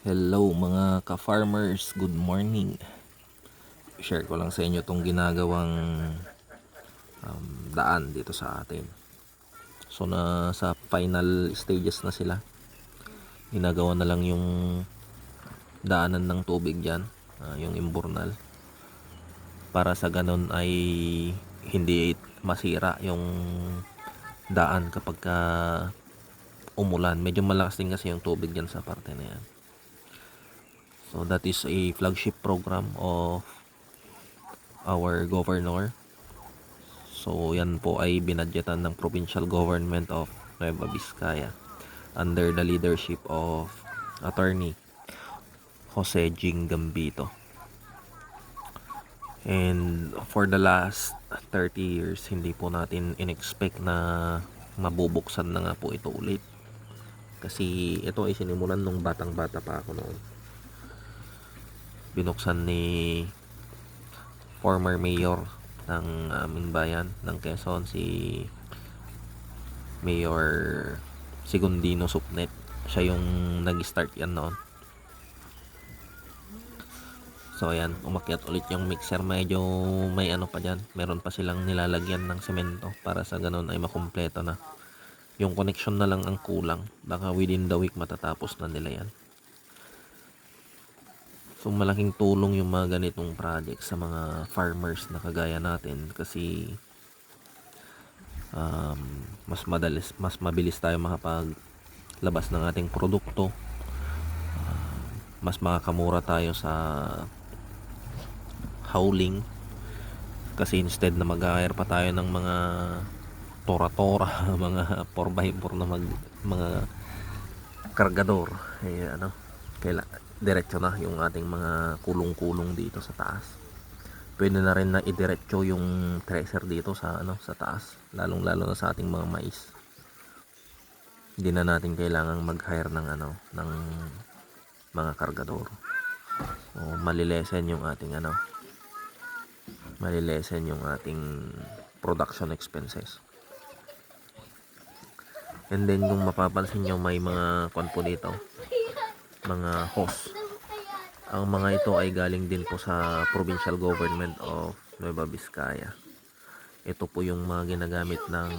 Hello mga ka-farmers, good morning. Share ko lang sa inyo itong ginagawang daan dito sa atin. So sa final stages na sila. Ginagawa na lang yung daanan ng tubig dyan, yung imburnal. Para sa ganun ay hindi masira yung daan kapag umulan. Medyo malakas din kasi yung tubig dyan sa parte na yan. So that is a flagship program of our governor. So yan po ay binadgetan ng provincial government of Nueva Vizcaya under the leadership of Attorney Jose Jing Gambito. And for the last 30 years, hindi po natin inexpect na mabubuksan na nga po ito ulit. Kasi ito ay sinimulan nung batang-bata pa ako noon. Binuksan ni former mayor ng aming bayan ng Quezon, si Mayor Segundino Supnet. Siya yung nag-start yan noon. So ayan, umakyat ulit yung mixer. Medyo may ano pa dyan, meron pa silang nilalagyan ng semento para sa ganun ay makumpleto na. Yung connection na lang ang kulang. Baka within the week matatapos na nila yan. So malaking tulong yung mga ganitong project sa mga farmers na kagaya natin kasi mas mabilis tayo makapaglabas ng ating produkto. Mas makakamura tayo sa hauling kasi instead na mag-hire pa tayo ng mga tora-tora mga 4x4 na mga kargador diretso na yung ating mga kulong-kulong dito sa taas. Pwede na rin na idiretso yung thresher dito sa sa taas, lalong-lalo na sa ating mga mais. Hindi na natin kailangang mag-hire ng mga kargador. So malilesen yung ating production expenses. And then kung mapapansin nyo, may mga po dito, mga hose. Ang mga ito ay galing din po sa provincial government of Nueva Vizcaya. Ito po yung mga ginagamit ng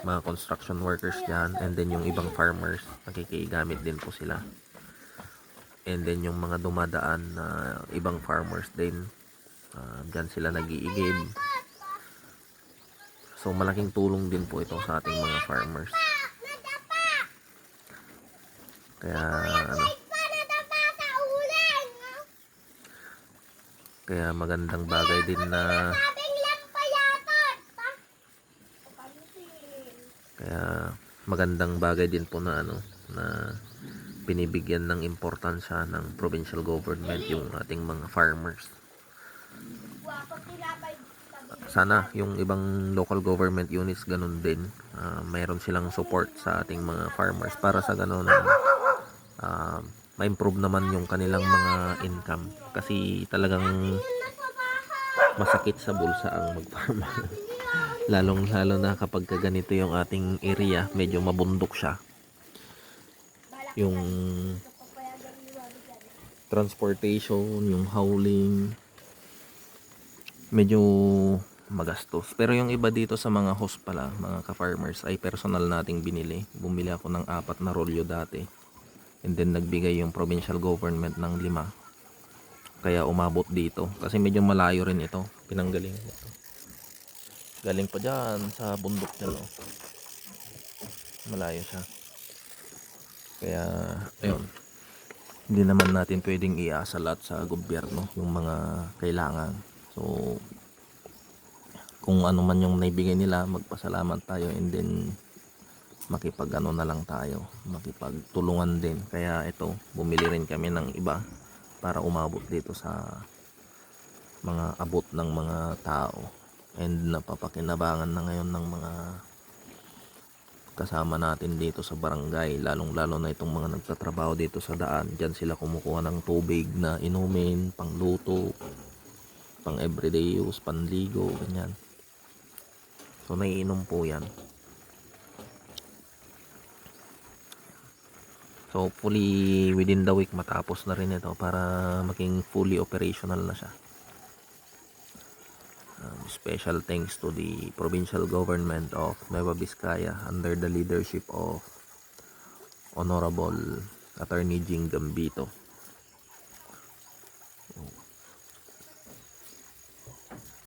mga construction workers dyan, and then yung ibang farmers nakikigamit din po sila. And then yung mga dumadaan na ibang farmers din, dyan sila nag-iigib. So malaking tulong din po ito sa ating mga farmers. Kaya magandang bagay din na po na na binibigyan ng importansya ng provincial government yung ating mga farmers. Sana yung ibang local government units ganun din, mayroon silang support sa ating mga farmers para sa ganun ma-improve naman yung kanilang mga income, kasi talagang masakit sa bulsa ang mag-farm. Lalong-lalo na kapag ganito yung ating area, medyo mabundok siya. Yung transportation, yung hauling, medyo magastos. Pero yung iba dito sa mga host pala, mga ka-farmers, ay personal nating binili. Bumili ako ng 4 na rolyo dati. And then nagbigay yung provincial government ng 5. Kaya umabot dito. Kasi medyo malayo rin ito. Pinanggaling ito. Galing pa dyan sa bundok dyan. Malayo siya. Kaya, ayun. Hindi naman natin pwedeng iasa lahat sa gobyerno yung mga kailangan. So, kung ano man yung naibigay nila, magpasalamat tayo, and then na lang tayo, makipagtulungan din. Kaya ito, bumili rin kami ng iba para umabot dito sa mga abot ng mga tao, and napapakinabangan na ngayon ng mga kasama natin dito sa barangay, lalong-lalo na itong mga nagtatrabaho dito sa daan. Diyan sila kumukuha ng tubig na inumin, pangluto, pang everyday use, panligo, ganyan. So naiinom po yan. So hopefully within the week matapos na rin ito para maging fully operational na siya. Special thanks to the provincial government of Nueva Vizcaya under the leadership of Honorable Attorney Jing Gambito.